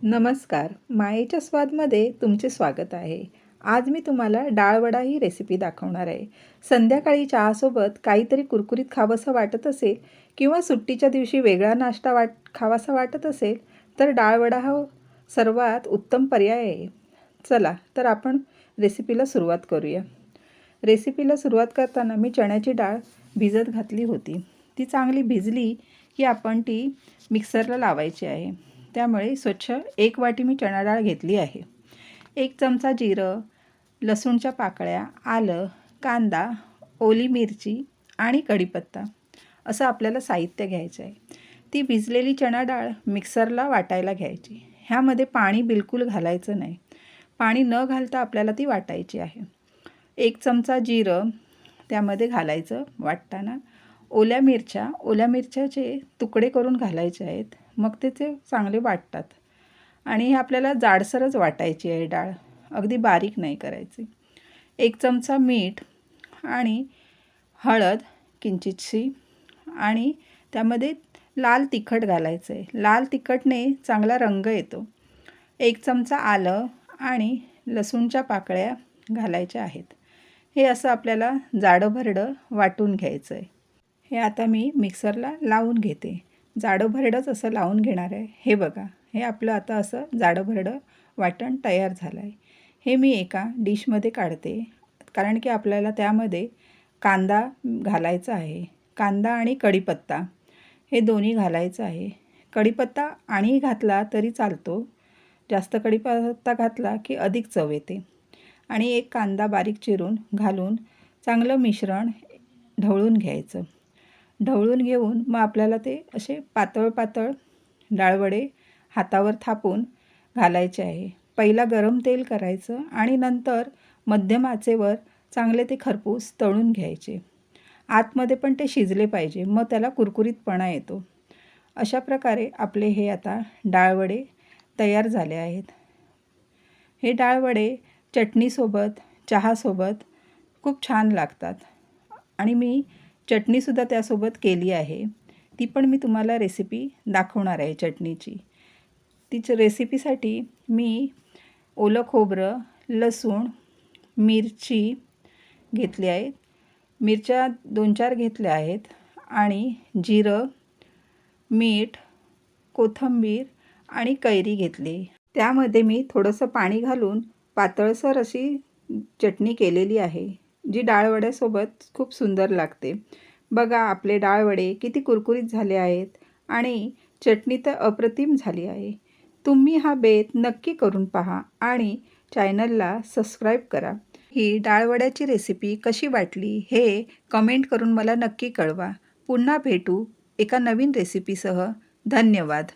नमस्कार. मायेच्या स्वादमध्ये तुमचे स्वागत आहे. आज मी तुम्हाला डाळवडा ही रेसिपी दाखवणार आहे. संध्याकाळी चहासोबत काहीतरी कुरकुरीत खावंसं वाटत असेल किंवा सुट्टीच्या दिवशी वेगळा नाश्ता खावासा वाटत असेल तर डाळवडा हा सर्वात उत्तम पर्याय आहे. चला तर आपण रेसिपीला सुरुवात करूया. रेसिपीला सुरुवात करताना मी चण्याची डाळ भिजत घातली होती. ती चांगली भिजली की आपण ती मिक्सरला लावायची आहे. त्यामुळे स्वच्छ 1 वाटी मी चणा डाळ घेतली आहे. 1 चमचा जिरं, लसूणच्या पाकळ्या, आलं, कांदा, ओली मिरची आणि कढीपत्ता असं आपल्याला साहित्य घ्यायचं आहे. ती भिजलेली चणा डाळ मिक्सरला वाटायला घ्यायची. ह्यामध्ये पाणी बिलकुल घालायचं नाही. पाणी न घालता आपल्याला ती वाटायची आहे. 1 चमचा जिरं त्यामध्ये घालायचं वाटताना. ओल्या मिरच्याचे तुकडे करून घालायचे आहेत. मग ते चांगले वाटतात. आणि हे आपल्याला जाडसरच वाटायची आहे डाळ, अगदी बारीक नाही करायची. 1 चमचा मीठ आणि हळद किंचितशी आणि त्यामध्ये लाल तिखट घालायचं आहे. लाल तिखटने चांगला रंग येतो. 1 चमचा आलं आणि लसूणच्या पाकळ्या घालायच्या आहेत. हे असं आपल्याला जाडं-भरडं वाटून घ्यायचं आहे. हे आता मी मिक्सरला लावून घेते. जाडं-भरडंच असं लावून घेणार आहे. हे बघा, हे आपलं आता असं जाडं-भरडं वाटण तयार झालं आहे. हे मी एका डिशमध्ये काढते, कारण की आपल्याला त्यामध्ये कांदा घालायचा आहे. कांदा आणि कढीपत्ता हे दोन्ही घालायचं आहे. कढीपत्ता आणि घातला तरी चालतो. जास्त कढीपत्ता घातला की अधिक चव येते. आणि 1 कांदा बारीक चिरून घालून चांगलं मिश्रण ढवळून घ्यायचं. ढवळून घेऊन मग आपल्याला ते असे पातळ पातळ डाळवडे हातावर थापून घालायचे आहे. पहिला गरम तेल करायचं आणि नंतर मध्यम आचेवर चांगले ते खरपूस तळून घ्यायचे. आतमध्ये पण ते शिजले पाहिजे, मग त्याला कुरकुरीतपणा येतो. अशा प्रकारे आपले हे आता डाळवडे तयार झाले आहेत. हे डाळवडे चटणीसोबत, चहासोबत खूप छान लागतात. आणि मी चटणीसुद्धा त्यासोबत केली आहे. ती पण मी तुम्हाला रेसिपी दाखवणार आहे चटणीची. तिच्या रेसिपीसाठी मी ओलं खोबरं, लसूण, मिरची घेतली आहे. मिरच्या 2-4 घेतल्या आहेत आणि जिरं, मीठ, कोथिंबीर आणि कैरी घेतली. त्यामध्ये मी थोडंसं पाणी घालून पातळसर अशी चटणी केलेली आहे, जी डाळवड्यासोबत खूप सुंदर लागते. बघा, आपले डाळवडे किती कुरकुरीत झाले आहेत आणि चटणी तर अप्रतिम झाली आहे. तुम्ही हा बेत नक्की करून पहा आणि चॅनलला सबस्क्राईब करा. ही डाळवड्याची रेसिपी कशी वाटली हे कमेंट करून मला नक्की कळवा. पुन्हा भेटू एका नवीन रेसिपीसह. धन्यवाद.